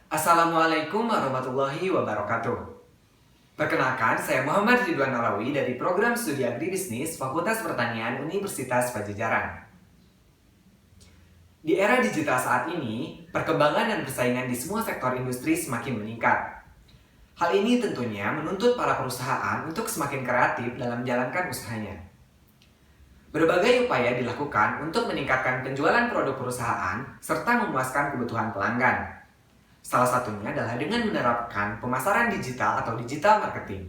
Assalamualaikum warahmatullahi wabarakatuh. Perkenalkan, saya Muhammad Ridwan Alawi dari Program Studi Agribisnis Fakultas Pertanian Universitas Pajajaran. Di era digital saat ini, perkembangan dan persaingan di semua sektor industri semakin meningkat. Hal ini tentunya menuntut para perusahaan untuk semakin kreatif dalam menjalankan usahanya. Berbagai upaya dilakukan untuk meningkatkan penjualan produk perusahaan serta memuaskan kebutuhan pelanggan. Salah satunya adalah dengan menerapkan pemasaran digital atau digital marketing.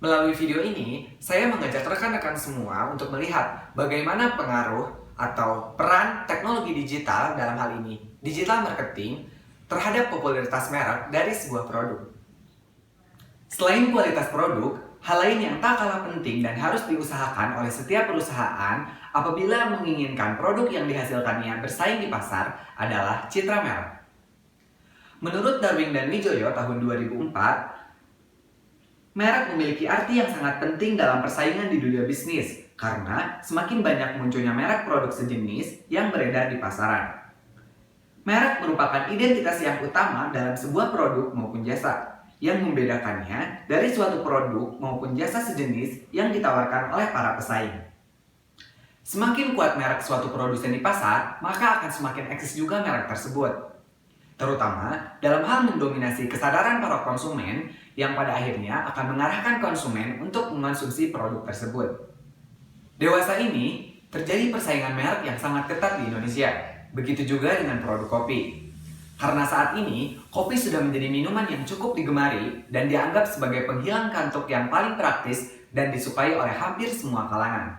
Melalui video ini, saya mengajak rekan-rekan semua untuk melihat bagaimana pengaruh atau peran teknologi digital dalam hal ini, digital marketing, terhadap popularitas merek dari sebuah produk. Selain kualitas produk, hal lain yang tak kalah penting dan harus diusahakan oleh setiap perusahaan apabila menginginkan produk yang dihasilkannya bersaing di pasar adalah citra merek. Menurut Darwin dan Wijoyo tahun 2004, merek memiliki arti yang sangat penting dalam persaingan di dunia bisnis karena semakin banyak munculnya merek produk sejenis yang beredar di pasaran. Merek merupakan identitas yang utama dalam sebuah produk maupun jasa yang membedakannya dari suatu produk maupun jasa sejenis yang ditawarkan oleh para pesaing. Semakin kuat merek suatu produsen di pasar, maka akan semakin eksis juga merek tersebut. Terutama dalam hal mendominasi kesadaran para konsumen yang pada akhirnya akan mengarahkan konsumen untuk mengonsumsi produk tersebut. Dewasa ini terjadi persaingan merek yang sangat ketat di Indonesia, begitu juga dengan produk kopi. Karena saat ini, kopi sudah menjadi minuman yang cukup digemari dan dianggap sebagai penghilang kantuk yang paling praktis dan disukai oleh hampir semua kalangan.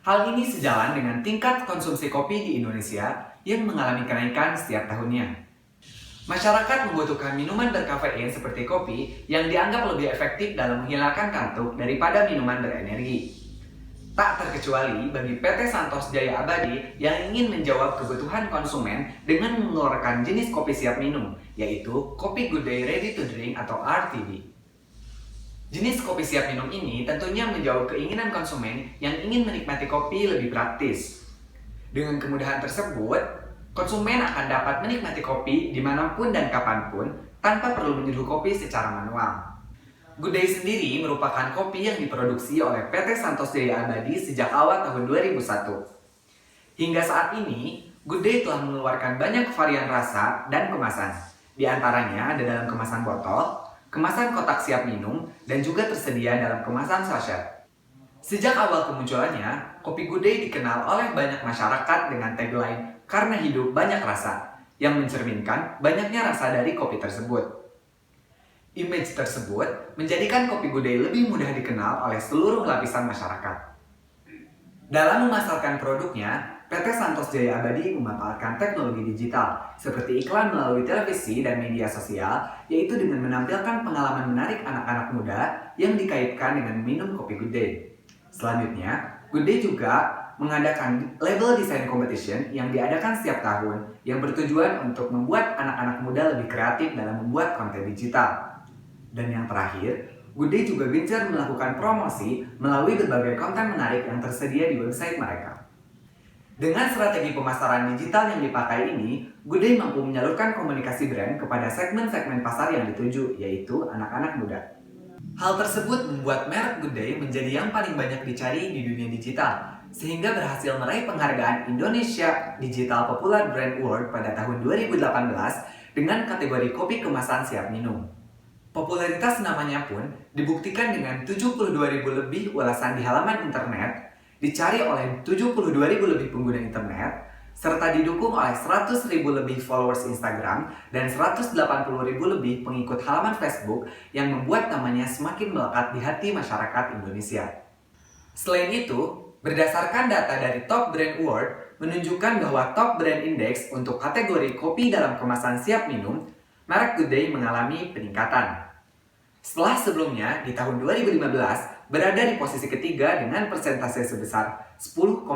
Hal ini sejalan dengan tingkat konsumsi kopi di Indonesia yang mengalami kenaikan setiap tahunnya. Masyarakat membutuhkan minuman berkafein seperti kopi yang dianggap lebih efektif dalam menghilangkan kantuk daripada minuman berenergi. Tak terkecuali bagi PT Santos Jaya Abadi yang ingin menjawab kebutuhan konsumen dengan mengeluarkan jenis kopi siap minum, yaitu Kopi Good Day Ready to Drink atau RTD. Jenis kopi siap minum ini tentunya menjawab keinginan konsumen yang ingin menikmati kopi lebih praktis. Dengan kemudahan tersebut, konsumen akan dapat menikmati kopi dimanapun dan kapanpun tanpa perlu menyeduh kopi secara manual. Good Day sendiri merupakan kopi yang diproduksi oleh PT Santos Jaya Abadi sejak awal tahun 2001. Hingga saat ini, Good Day telah mengeluarkan banyak varian rasa dan kemasan. Di antaranya ada dalam kemasan botol, kemasan kotak siap minum, dan juga tersedia dalam kemasan sachet. Sejak awal kemunculannya, kopi Good Day dikenal oleh banyak masyarakat dengan tagline "Karena hidup banyak rasa", yang mencerminkan banyaknya rasa dari kopi tersebut. Image tersebut menjadikan kopi Good Day lebih mudah dikenal oleh seluruh lapisan masyarakat. Dalam memasarkan produknya, PT Santos Jaya Abadi memanfaatkan teknologi digital seperti iklan melalui televisi dan media sosial, yaitu dengan menampilkan pengalaman menarik anak-anak muda yang dikaitkan dengan minum kopi Good Day. Selanjutnya, Good Day juga mengadakan label design competition yang diadakan setiap tahun yang bertujuan untuk membuat anak-anak muda lebih kreatif dalam membuat konten digital. Dan yang terakhir, Good Day juga gencar melakukan promosi melalui berbagai konten menarik yang tersedia di website mereka. Dengan strategi pemasaran digital yang dipakai ini, Good Day mampu menyalurkan komunikasi brand kepada segmen-segmen pasar yang dituju, yaitu anak-anak muda. Hal tersebut membuat merek Good Day menjadi yang paling banyak dicari di dunia digital, sehingga berhasil meraih penghargaan Indonesia Digital Popular Brand Award pada tahun 2018 dengan kategori kopi kemasan siap minum. Popularitas namanya pun dibuktikan dengan 72.000 lebih ulasan di halaman internet, dicari oleh 72.000 lebih pengguna internet, serta didukung oleh 100.000 lebih followers Instagram dan 180.000 lebih pengikut halaman Facebook yang membuat namanya semakin melekat di hati masyarakat Indonesia. Selain itu, berdasarkan data dari Top Brand Award menunjukkan bahwa Top Brand Index untuk kategori kopi dalam kemasan siap minum, merek Good Day mengalami peningkatan. Setelah sebelumnya di tahun 2015 berada di posisi ketiga dengan persentase sebesar 10,9%,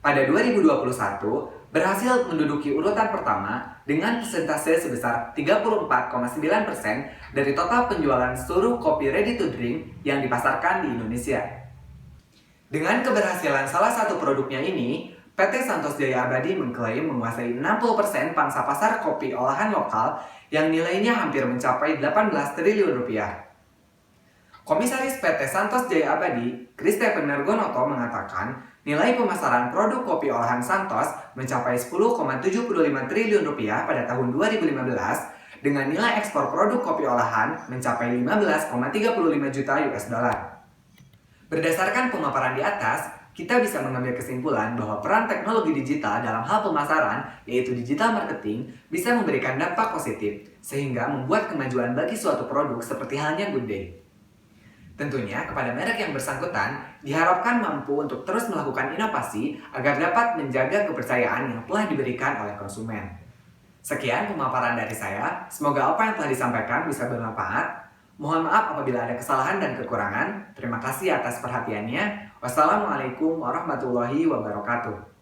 pada 2021 berhasil menduduki urutan pertama dengan persentase sebesar 34,9% dari total penjualan seluruh kopi ready to drink yang dipasarkan di Indonesia. Dengan keberhasilan salah satu produknya ini, PT Santos Jaya Abadi mengklaim menguasai 60% pangsa pasar kopi olahan lokal yang nilainya hampir mencapai 18 triliun rupiah. Komisaris PT Santos Jaya Abadi, Christopher Nergonoto mengatakan, nilai pemasaran produk kopi olahan Santos mencapai 10,75 triliun rupiah pada tahun 2015 dengan nilai ekspor produk kopi olahan mencapai 15,35 juta US dollar. Berdasarkan pemaparan di atas, kita bisa mengambil kesimpulan bahwa peran teknologi digital dalam hal pemasaran, yaitu digital marketing, bisa memberikan dampak positif, sehingga membuat kemajuan bagi suatu produk seperti halnya Good Day. Tentunya, kepada merek yang bersangkutan, diharapkan mampu untuk terus melakukan inovasi agar dapat menjaga kepercayaan yang telah diberikan oleh konsumen. Sekian pemaparan dari saya, semoga apa yang telah disampaikan bisa bermanfaat. Mohon maaf apabila ada kesalahan dan kekurangan. Terima kasih atas perhatiannya. Wassalamualaikum warahmatullahi wabarakatuh.